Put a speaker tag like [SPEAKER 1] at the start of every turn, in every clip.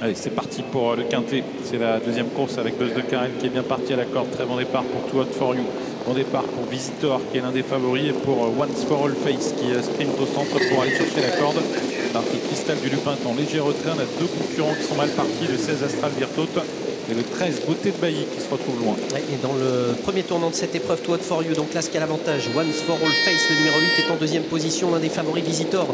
[SPEAKER 1] Allez, c'est parti pour le quintet. C'est la deuxième course avec Buzz de Carrel qui est bien parti à la corde. Très bon départ pour Too Hot For You. Bon départ pour Visitor qui est l'un des favoris et pour Once For All Face qui sprint au centre pour aller chercher la corde. Parti Cristal du Lupin en léger retrait. On a deux concurrents qui sont mal partis. Le 16 Astral Virtote et le 13 Beauté de Bailly qui se retrouve loin.
[SPEAKER 2] Ouais, et dans le premier tournant de cette épreuve, Too Hot For You, donc là ce qui a l'avantage, Once For All Face, le numéro 8 est en deuxième position, l'un des favoris Visitor.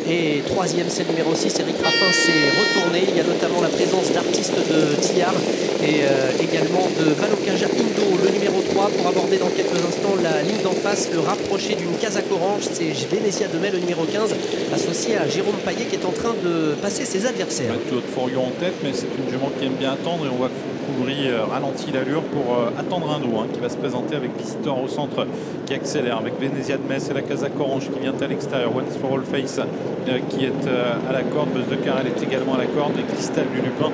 [SPEAKER 2] Et troisième, c'est le numéro 6, Eric Raffin s'est retourné. Il y a notamment la présence d'artistes de Tillard et également de Valokaja Indo, le numéro 3, pour aborder dans quelques instants la ligne d'en face, le rapproché d'une Kazakh Orange. C'est Venezia de Mai, le numéro 15, associé à Jérôme Payet qui est en train de passer ses adversaires.
[SPEAKER 1] Too Hot For You en tête, mais c'est une jument qui aime bien attendre et on voit que Couvry ralentit l'allure pour attendre un dos qui va se présenter avec Visitor au centre qui accélère avec Venezia de Metz et la Kazakh Orange qui vient à l'extérieur. Once For All Face qui est à la corde. Buzz de Carrel est également à la corde et Cristal du Lupin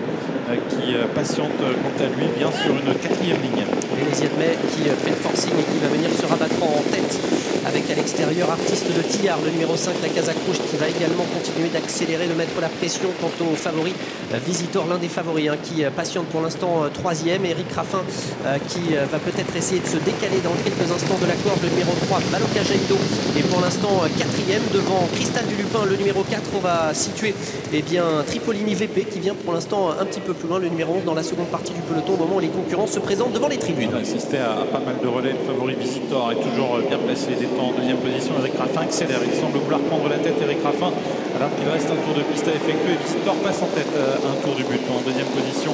[SPEAKER 1] qui patiente quant à lui vient sur une quatrième ligne.
[SPEAKER 2] Venezia de Mai qui fait le forcing et qui va venir se rabattre en tête avec à l'extérieur Artiste de Tillard, le numéro 5, la Kazakh Rouge qui va également continuer d'accélérer, de mettre la pression quant au favori Visitor, l'un des favoris qui patiente pour l'instant troisième. Eric Raffin qui va peut-être essayer de se décaler dans quelques instants de la corde, le numéro 3 Valokaja Indo et pour l'instant quatrième devant Cristal du Lupin, le numéro 4. On va situer Tripolini VP qui vient pour l'instant un petit peu plus loin, le numéro 11 dans la seconde partie du peloton au moment où les concurrents se présentent devant les tribunes.
[SPEAKER 1] On a assisté à pas mal de relais. Le favori Visitor est toujours bien placé, il est en deuxième position. Eric Raffin accélère, il semble vouloir prendre la tête. Eric Raffin, alors qu'il reste un tour de piste à effectuer, et Visitor passe en tête un tour du but en deuxième position.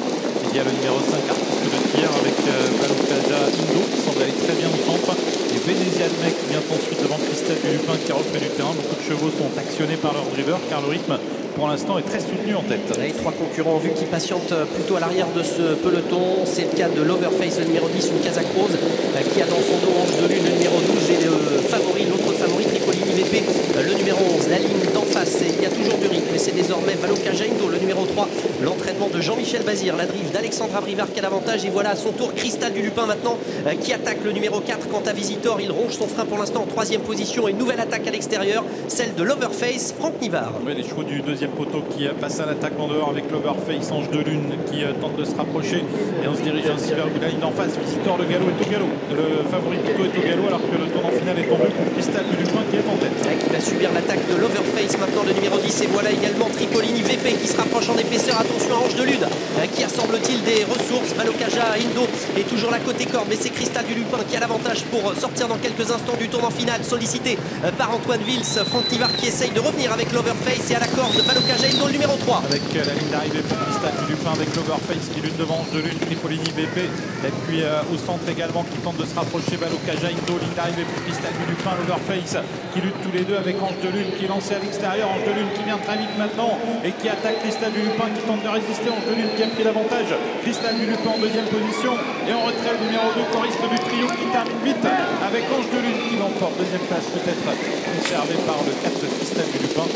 [SPEAKER 1] Il y a le numéro 5 Artiste de Pierre avec Valokaja Indo qui semble aller très bien au centre et Venezia de Mai qui vient ensuite devant Cristal du Lupin qui refait du terrain. Beaucoup de chevaux sont actionnés par leur driver car le rythme pour l'instant est très soutenu en tête.
[SPEAKER 2] Les trois concurrents en vue qui patientent plutôt à l'arrière de ce peloton. C'est le cas de l'Overface, le numéro 10, une Kazakh Rose qui a dans son dos Ange de Lune, le numéro 12 et le favori, l'autre favori Tripolini VP, le numéro 11. La ligne d'en face, il y a toujours du rythme, mais c'est désormais Valokaja Indo, le numéro 3, l'entraînement de Jean-Michel Bazir, la drive d'Alexandra Brivard qui a l'avantage et voilà à son tour Cristal du Lupin maintenant qui attaque le numéro 4. Quant à Visitor, il ronge son frein pour l'instant en troisième position et une nouvelle attaque à l'extérieur, celle de l'Overface, Franck Nivard.
[SPEAKER 1] Oui, les chevaux du deuxième poteau qui passent à l'attaque en dehors avec l'Overface, Ange de Lune qui tente de se rapprocher et on se dirige ainsi vers la ligne en face. Visitor, le galop est au galop, le favori plutôt est au galop alors que le tournant final est en vue pour Cristal du Lupin qui est en tête.
[SPEAKER 2] Qui va subir l'attaque de l'Overface maintenant, le numéro 10 et voilà également Tripolini VP qui se rapproche en épaisseur. Attention à Ange de Lune qui a semble-t-il des ressources. Valokaja Indo est toujours là côté corde mais c'est Cristal du Lupin qui a l'avantage pour sortir dans quelques instants du tournant final sollicité par Antoine Vils. Franck Nivard qui essaye de revenir avec l'Overface et à la corde Valokaja Indo le numéro 3.
[SPEAKER 1] Avec la ligne d'arrivée pour Cristal du Lupin avec l'Overface qui lune devant Ange de Lune, Tripolini VP et puis au centre également qui tente de se rapprocher Valokaja Indo, ligne d'arrivée pour Cristal du Lupin, l'Overface qui lutte tous les deux avec Ange de Lune qui est lancé à l'extérieur. Ange de Lune qui vient très vite maintenant et qui attaque Cristal du Lupin qui tente de résister. Ange de Lune qui a pris l'avantage. Cristal du Lupin en deuxième position et en retrait le numéro 2 choriste du trio qui termine vite avec Ange de Lune qui l'emporte. Deuxième place peut-être conservée par le 4 Cristal du Lupin.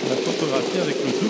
[SPEAKER 1] La photographie avec le 2